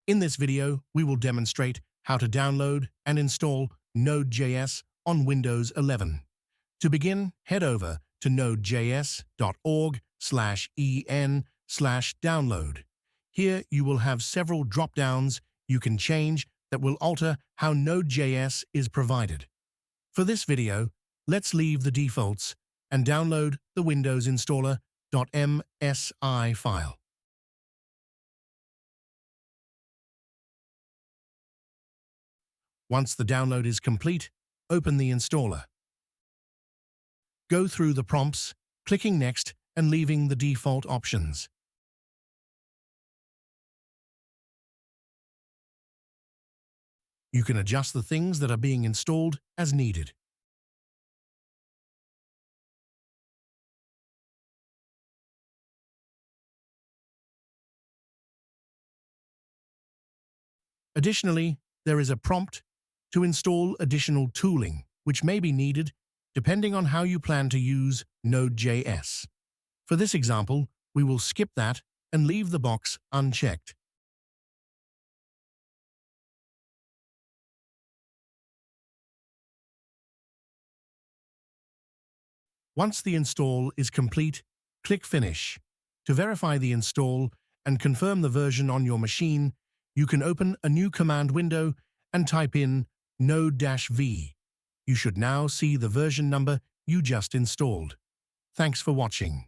In this video, we will demonstrate how to download and install Node.js on Windows 11. To begin, head over to nodejs.org/en/download. Here you will have several drop-downs you can change that will alter how Node.js is provided. For this video, let's leave the defaults and download the Windows Installer.msi file. Once the download is complete, open the installer. Go through the prompts, clicking Next and leaving the default options. You can adjust the things that are being installed as needed. Additionally, there is a prompt to install additional tooling, which may be needed depending on how you plan to use Node.js. For this example, we will skip that and leave the box unchecked. Once the install is complete, click Finish. To verify the install and confirm the version on your machine, you can open a new command window and type in node-v. You should now see the version number you just installed. Thanks for watching.